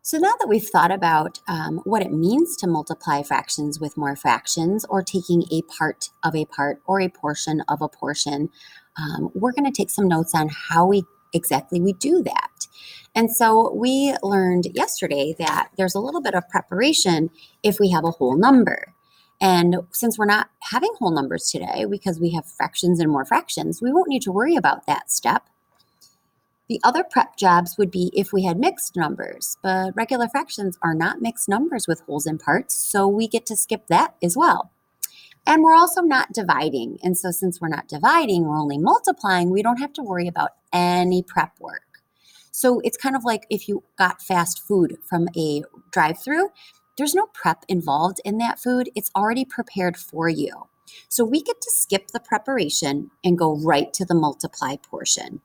So now that we've thought about what it means to multiply fractions with more fractions, or taking a part of a part or a portion of a portion, we're going to take some notes on how exactly we do that. And so we learned yesterday that there's a little bit of preparation if we have a whole number. And since we're not having whole numbers today because we have fractions and more fractions, we won't need to worry about that step. The other prep jobs would be if we had mixed numbers, but regular fractions are not mixed numbers with wholes and parts, so we get to skip that as well. And we're also not dividing. And so since we're not dividing, we're only multiplying, we don't have to worry about any prep work. So it's kind of like if you got fast food from a drive-through, there's no prep involved in that food. It's already prepared for you. So we get to skip the preparation and go right to the multiply portion.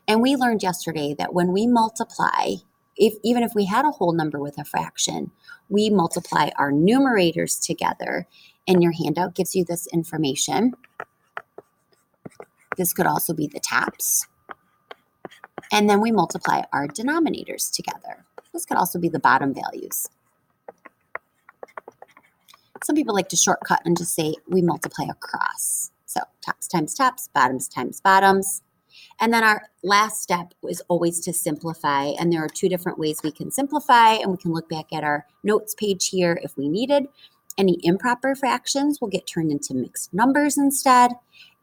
And we learned yesterday that when we multiply, even if we had a whole number with a fraction, we multiply our numerators together. And your handout gives you this information. This could also be the tops. And then we multiply our denominators together. This could also be the bottom values. Some people like to shortcut and just say we multiply across. So tops times tops, bottoms times bottoms. And then our last step is always to simplify. And there are two different ways we can simplify, and we can look back at our notes page here if we needed. Any improper fractions will get turned into mixed numbers instead.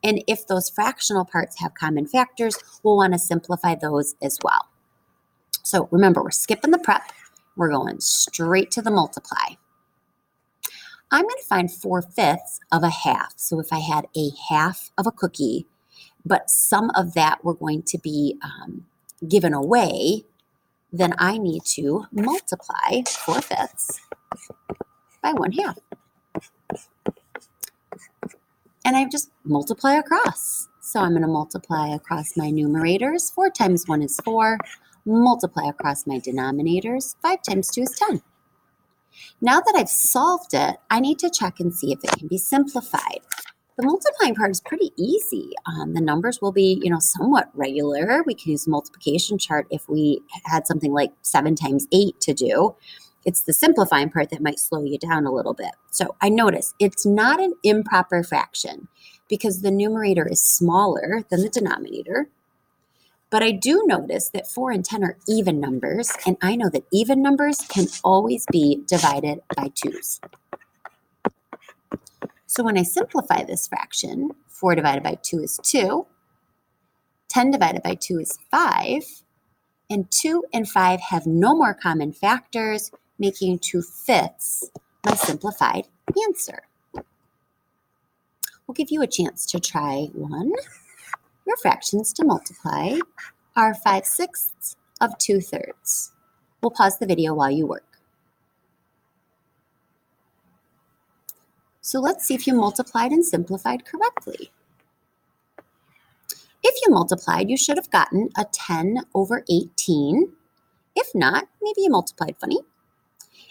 And if those fractional parts have common factors, we'll want to simplify those as well. So remember, we're skipping the prep. We're going straight to the multiply. I'm going to find 4/5 of a half. So if I had a half of a cookie, but some of that were going to be given away, then I need to multiply 4/5 by 1/2. And I just multiply across. So I'm going to multiply across my numerators. 4 times 1 is 4. Multiply across my denominators. 5 times 2 is 10. Now that I've solved it, I need to check and see if it can be simplified. The multiplying part is pretty easy. The numbers will be, somewhat regular. We can use the multiplication chart if we had something like 7 times 8 to do. It's the simplifying part that might slow you down a little bit. So I notice it's not an improper fraction because the numerator is smaller than the denominator. But I do notice that 4 and 10 are even numbers, and I know that even numbers can always be divided by 2s. So when I simplify this fraction, 4 divided by 2 is 2, 10 divided by 2 is 5, and 2 and 5 have no more common factors, making 2/5 my simplified answer. We'll give you a chance to try one. Your fractions to multiply are 5/6 of 2/3. We'll pause the video while you work. So let's see if you multiplied and simplified correctly. If you multiplied, you should have gotten a 10/18. If not, maybe you multiplied funny.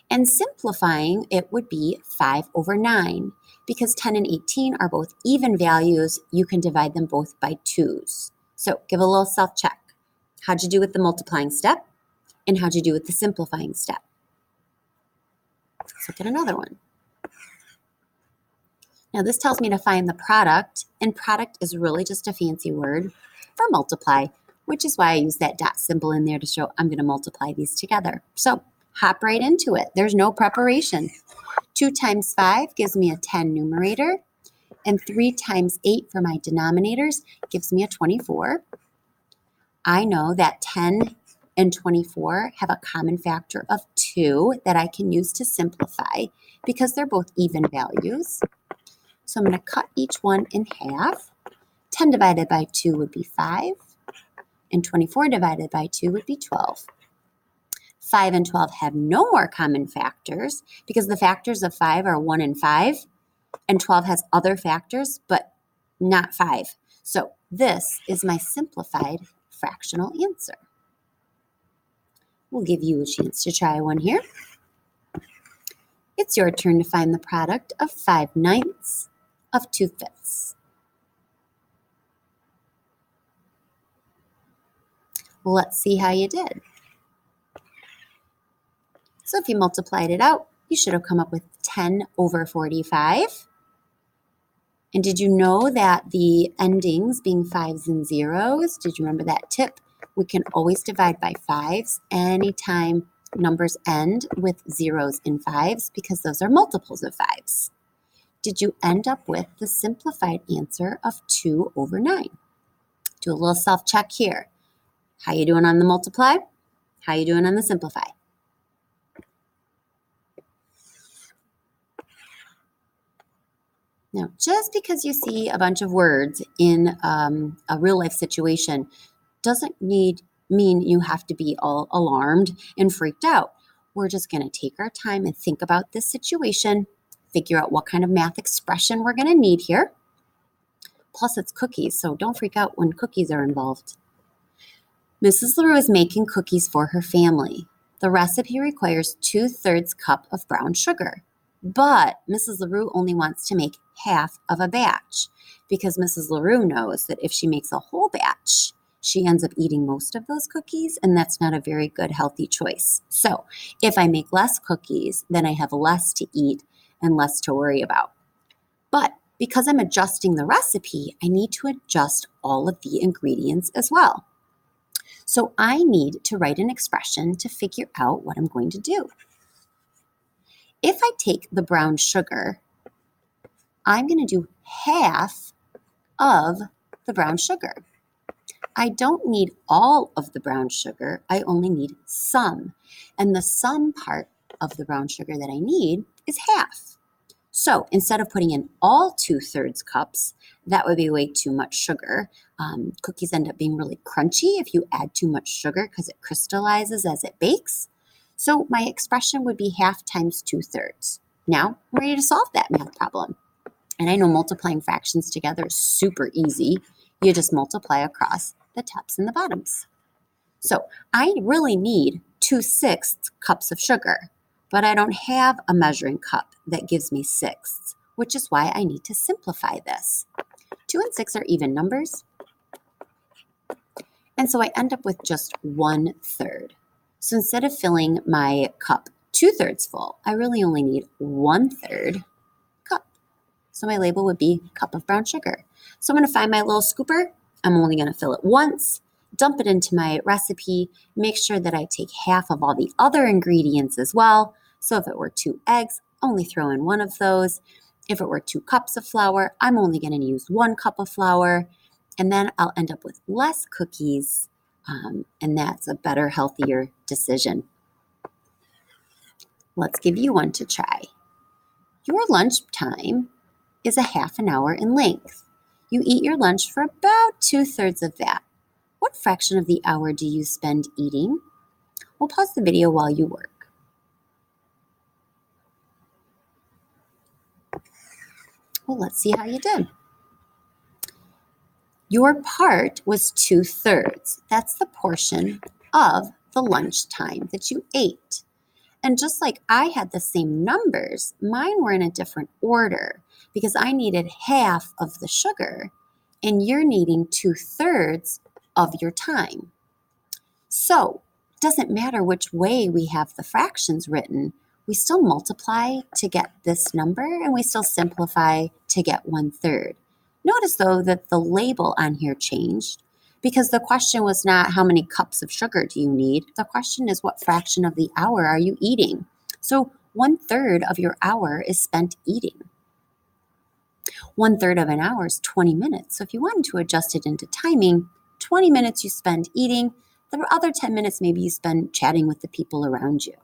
And simplifying, it would be 5/9. Because 10 and 18 are both even values, you can divide them both by 2s. So give a little self-check. How'd you do with the multiplying step? And how'd you do with the simplifying step? Let's look at another one. Now this tells me to find the product, and product is really just a fancy word for multiply, which is why I use that dot symbol in there to show I'm going to multiply these together. So hop right into it. There's no preparation. 2 times 5 gives me a 10 numerator, and 3 times 8 for my denominators gives me a 24. I know that 10 and 24 have a common factor of 2 that I can use to simplify because they're both even values. So I'm going to cut each one in half. 10 divided by 2 would be 5, and 24 divided by 2 would be 12. 5 and 12 have no more common factors because the factors of 5 are 1 and 5, and 12 has other factors, but not 5. So this is my simplified fractional answer. We'll give you a chance to try one here. It's your turn to find the product of 5/9 of 2/5. Let's see how you did. So if you multiplied it out, you should have come up with 10 over 45. And did you know that the endings being 5s and 0s, did you remember that tip? We can always divide by 5s anytime numbers end with 0s and 5s because those are multiples of 5s. Did you end up with the simplified answer of 2 over 9? Do a little self-check here. How you doing on the multiply? How you doing on the simplify? Now, just because you see a bunch of words in a real-life situation doesn't mean you have to be all alarmed and freaked out. We're just going to take our time and think about this situation, figure out what kind of math expression we're going to need here. Plus, it's cookies, so don't freak out when cookies are involved. Mrs. LaRue is making cookies for her family. The recipe requires 2/3 cup of brown sugar, but Mrs. LaRue only wants to make half of a batch because Mrs. LaRue knows that if she makes a whole batch, she ends up eating most of those cookies, and that's not a very good, healthy choice. So if I make less cookies, then I have less to eat and less to worry about. But because I'm adjusting the recipe, I need to adjust all of the ingredients as well. So I need to write an expression to figure out what I'm going to do. If I take the brown sugar, I'm going to do half of the brown sugar. I don't need all of the brown sugar. I only need some. And the some part of the brown sugar that I need is half. So instead of putting in all 2/3 cups, that would be way too much sugar. Cookies end up being really crunchy if you add too much sugar because it crystallizes as it bakes. So my expression would be half times 2/3. Now I'm ready to solve that math problem. And I know multiplying fractions together is super easy. You just multiply across the tops and the bottoms. So I really need 2/6 cups of sugar, but I don't have a measuring cup that gives me 6, which is why I need to simplify this. 2 and 6 are even numbers. And so I end up with just 1/3. So instead of filling my cup 2/3 full, I really only need 1/3 cup. So my label would be cup of brown sugar. So I'm going to find my little scooper. I'm only going to fill it once, dump it into my recipe, make sure that I take half of all the other ingredients as well. So if it were 2 eggs, only throw in one of those. If it were 2 cups of flour, I'm only going to use 1 cup of flour. And then I'll end up with less cookies, and that's a better, healthier decision. Let's give you one to try. Your lunch time is a half an hour in length. You eat your lunch for about 2/3 of that. What fraction of the hour do you spend eating? We'll pause the video while you work. Well, let's see how you did. Your part was 2/3. That's the portion of the lunch time that you ate. And just like I had the same numbers, mine were in a different order because I needed half of the sugar and you're needing 2/3 of your time. So it doesn't matter which way we have the fractions written, we still multiply to get this number and we still simplify to get 1/3. Notice though that the label on here changed because the question was not how many cups of sugar do you need? The question is what fraction of the hour are you eating? So 1/3 of your hour is spent eating. 1/3 of an hour is 20 minutes. So if you wanted to adjust it into timing, 20 minutes you spend eating, the other 10 minutes maybe you spend chatting with the people around you.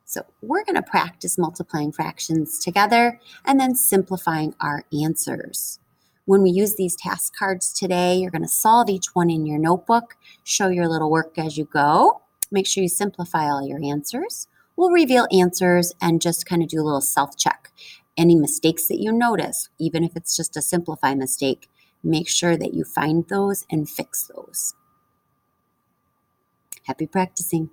So we're going to practice multiplying fractions together and then simplifying our answers. When we use these task cards today, you're going to solve each one in your notebook, show your little work as you go. Make sure you simplify all your answers. We'll reveal answers and just kind of do a little self-check. Any mistakes that you notice, even if it's just a simplify mistake, make sure that you find those and fix those. Happy practicing.